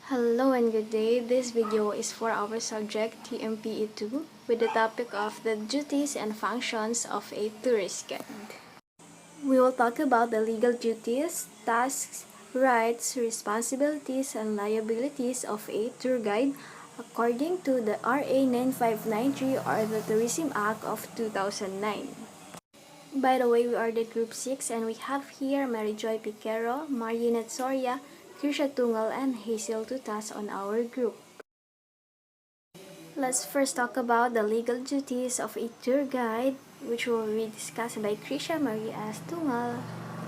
Hello and good day. This video is for our subject TMPE2 with the topic of the duties and functions of a tourist guide. We will talk about the legal duties, tasks, rights, responsibilities, and liabilities of a tour guide according to the RA 9593 or the Tourism Act of 2009. By the way, we are the Group 6 and we have here Mary Joy Piquero, Marianette Soria, Kirsha Tungal, and Hazel Tutas on our group. Let's first talk about the legal duties of a tour guide, which will be discussed by Krisha Marie S. Tungal.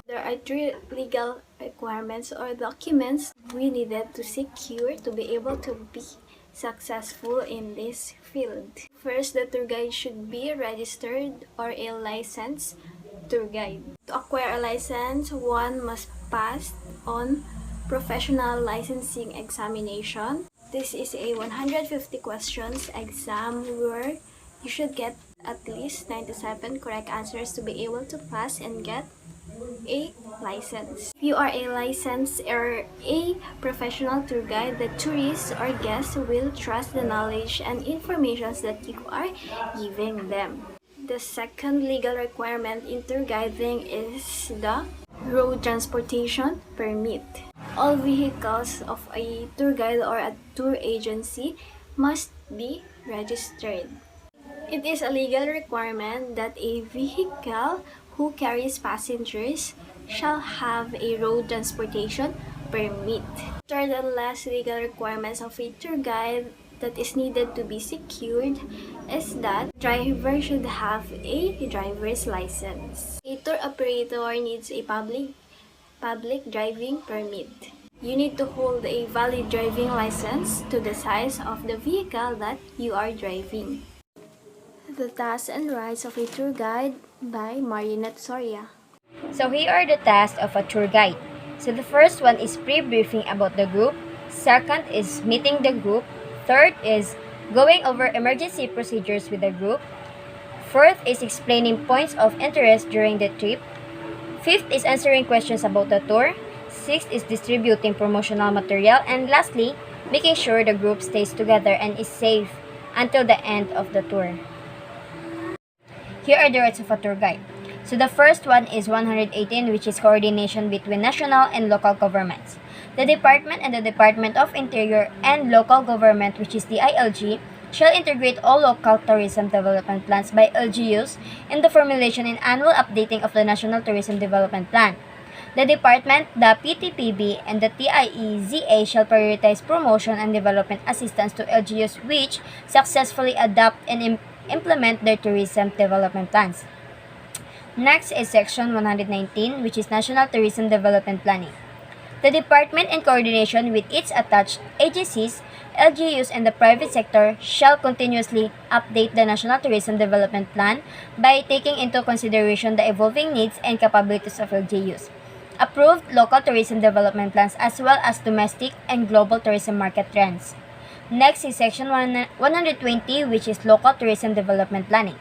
There are three legal requirements or documents we needed to secure to be able to be successful in this field. First, the tour guide should be registered or a licensed tour guide. To acquire a license, one must pass on professional licensing examination. This is a 150 questions exam where you should get at least 97 correct answers to be able to pass and get a license. If you are a licensed or a professional tour guide, the tourists or guests will trust the knowledge and information that you are giving them. The second legal requirement in tour guiding is the road transportation permit. All vehicles of a tour guide or a tour agency must be registered. It is a legal requirement that a vehicle who carries passengers shall have a road transportation permit. Third and last legal requirements of a tour guide that is needed to be secured is that driver should have a driver's license. A tour operator needs a public driving permit. You need to hold a valid driving license to the size of the vehicle that you are driving. The tasks and rights of a tour guide by Marianette Soria. So here are the tasks of a tour guide. So the first one is pre-briefing about the group. Second is meeting the group. Third is going over emergency procedures with the group. Fourth is explaining points of interest during the trip. Fifth is answering questions about the tour. Sixth is distributing promotional material. And lastly, making sure the group stays together and is safe until the end of the tour. Here are the rights of a tour guide. So the first one is 118, which is coordination between national and local governments. The Department and the Department of Interior and Local Government, which is the ILG, shall integrate all local tourism development plans by LGUs in the formulation and annual updating of the National Tourism Development Plan. The Department, the PTPB, and the TIEZA shall prioritize promotion and development assistance to LGUs which successfully adopt and implement their tourism development plans. Next is Section 119, which is National Tourism Development Planning. The Department, in coordination with its attached agencies, LGUs, and the private sector, shall continuously update the National Tourism Development Plan by taking into consideration the evolving needs and capabilities of LGUs. Approved local tourism development plans as well as domestic and global tourism market trends. Next is Section 120, which is Local Tourism Development Planning.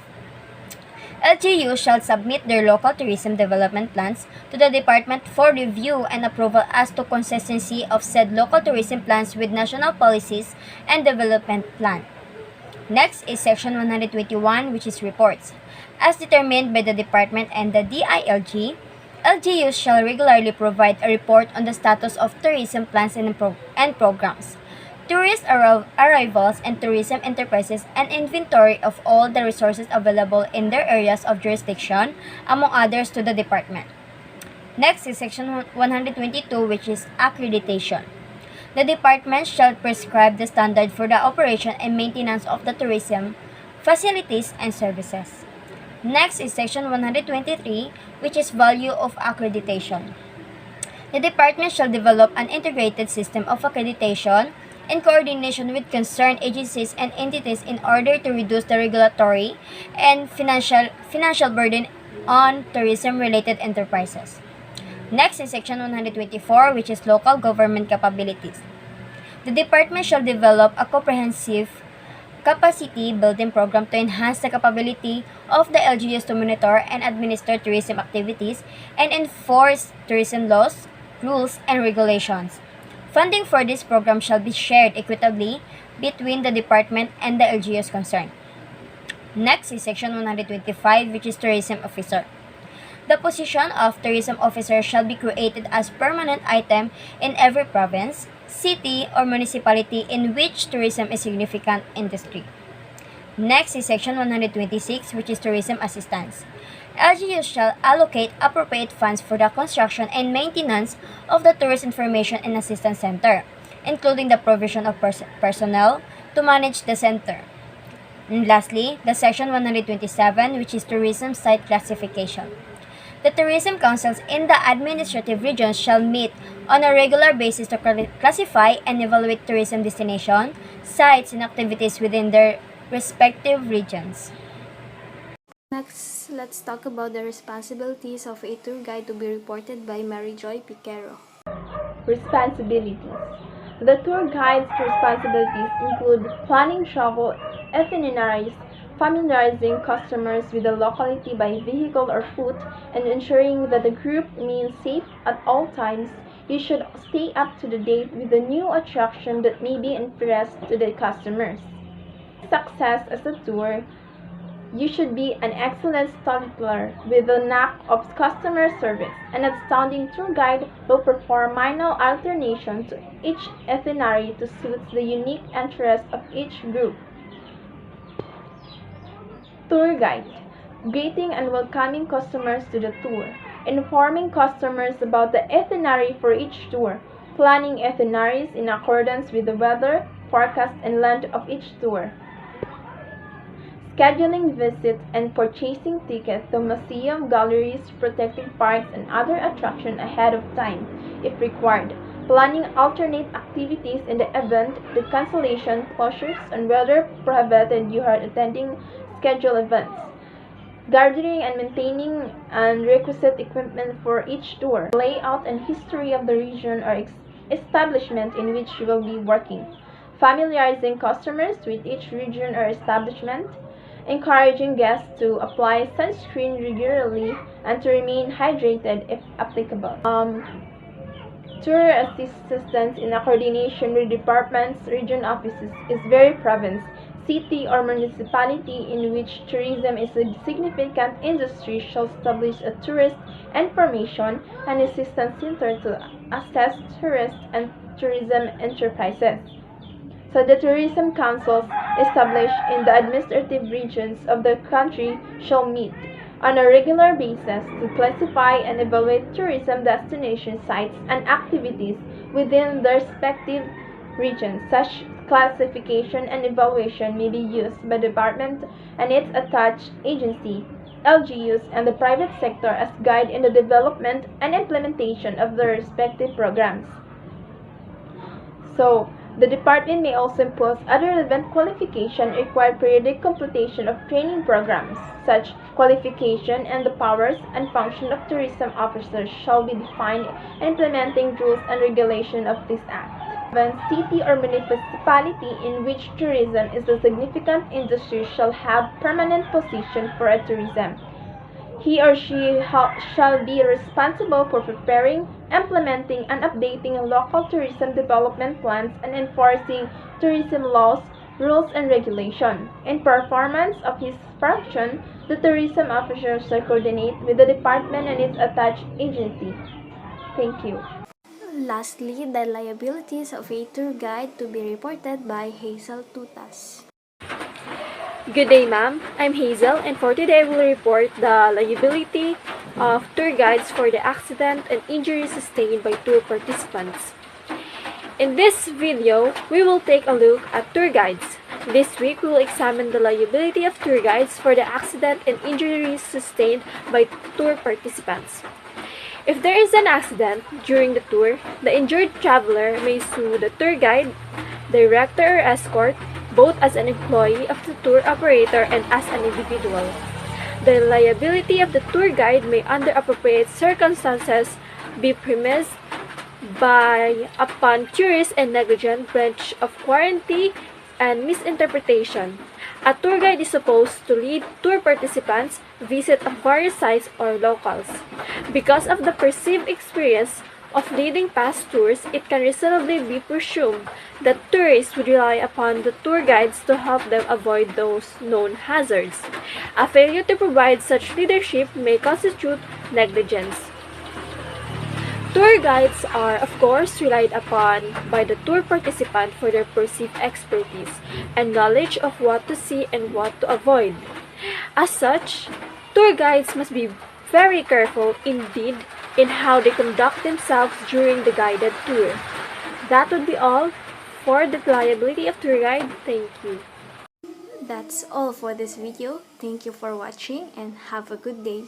LGU shall submit their local tourism development plans to the department for review and approval as to consistency of said local tourism plans with national policies and development plan. Next is Section 121, which is reports. As determined by the department and the DILG, LGUs shall regularly provide a report on the status of tourism plans and programs, tourist arrivals and tourism enterprises, and inventory of all the resources available in their areas of jurisdiction, among others, to the department. Next is Section 122, which is accreditation. The department shall prescribe the standard for the operation and maintenance of the tourism facilities and services. Next is Section 123, which is value of accreditation. The department shall develop an integrated system of accreditation in coordination with concerned agencies and entities in order to reduce the regulatory and financial burden on tourism-related enterprises. Next is Section 124, which is local government capabilities. The department shall develop a comprehensive capacity building program to enhance the capability of the LGUs to monitor and administer tourism activities and enforce tourism laws, rules, and regulations. Funding for this program shall be shared equitably between the department and the LGUs concerned. Next is Section 125, which is Tourism Officer. The position of tourism officer shall be created as permanent item in every province, city, or municipality in which tourism is significant industry. Next is Section 126, which is Tourism Assistance. LGUs shall allocate appropriate funds for the construction and maintenance of the Tourist Information and Assistance Center, including the provision of personnel to manage the center. And lastly, the Section 127, which is Tourism Site Classification. The tourism councils in the administrative regions shall meet on a regular basis to classify and evaluate tourism destination, sites, and activities within their respective regions. Next, let's talk about the responsibilities of a tour guide to be reported by Mary Joy Piquero. Responsibilities. The tour guide's responsibilities include planning travel itineraries, familiarizing customers with the locality by vehicle or foot, and ensuring that the group remains safe at all times. You should stay up to the date with the new attraction that may be interest to the customers. Success as a tour, you should be an excellent storyteller with a knack of customer service. An outstanding tour guide will perform minor alterations to each itinerary to suit the unique interests of each group. Tour guide, greeting and welcoming customers to the tour, informing customers about the itinerary for each tour, planning itineraries in accordance with the weather, forecast, and length of each tour. Scheduling visits and purchasing tickets to museum, galleries, protected parks, and other attractions ahead of time, if required. Planning alternate activities in the event the cancellation, closures, and weather prohibited you are attending scheduled events. Gathering and maintaining and requisite equipment for each tour. Layout and history of the region or establishment in which you will be working. Familiarizing customers with each region or establishment. Encouraging guests to apply sunscreen regularly and to remain hydrated if applicable. Tour assistance in a coordination with departments, region offices is very province, city, or municipality in which tourism is a significant industry shall establish a tourist information and assistance center to assess tourist and tourism enterprises. So the tourism councils established in the administrative regions of the country shall meet on a regular basis to classify and evaluate tourism destination sites and activities within their respective regions. Such classification and evaluation may be used by the department and its attached agency, LGUs, and the private sector as guide in the development and implementation of their respective programs. So, the department may also impose other relevant qualification require periodic completion of training programs. Such qualification and the powers and function of tourism officers shall be defined in implementing rules and regulation of this act. When city or municipality in which tourism is a significant industry shall have permanent position for a tourism. He or she shall be responsible for preparing, implementing, and updating local tourism development plans and enforcing tourism laws, rules, and regulations. In performance of his function, the tourism officer shall coordinate with the department and its attached agency. Thank you. Lastly, the liabilities of a tour guide to be reported by Hazel Tutas. Good day, ma'am. I'm Hazel, and for today I will report the liability of tour guides for the accident and injury sustained by tour participants. In this video, we will take a look at tour guides. This week, we will examine the liability of tour guides for the accident and injuries sustained by tour participants. If there is an accident during the tour, the injured traveler may sue the tour guide, director, or escort, both as an employee of the tour operator and as an individual. The liability of the tour guide may, under appropriate circumstances, be premised by upon tourist and negligent breach of quarantine and misinterpretation. A tour guide is supposed to lead tour participants visit aquarium sites or locals. Because of the perceived experience of leading past tours, it can reasonably be presumed that tourists would rely upon the tour guides to help them avoid those known hazards. A failure to provide such leadership may constitute negligence. Tour guides are, of course, relied upon by the tour participant for their perceived expertise and knowledge of what to see and what to avoid. As such, tour guides must be very careful indeed in how they conduct themselves during the guided tour. That would be all for the reliability of tour guide. Thank you. That's all for this video. Thank you for watching and have a good day.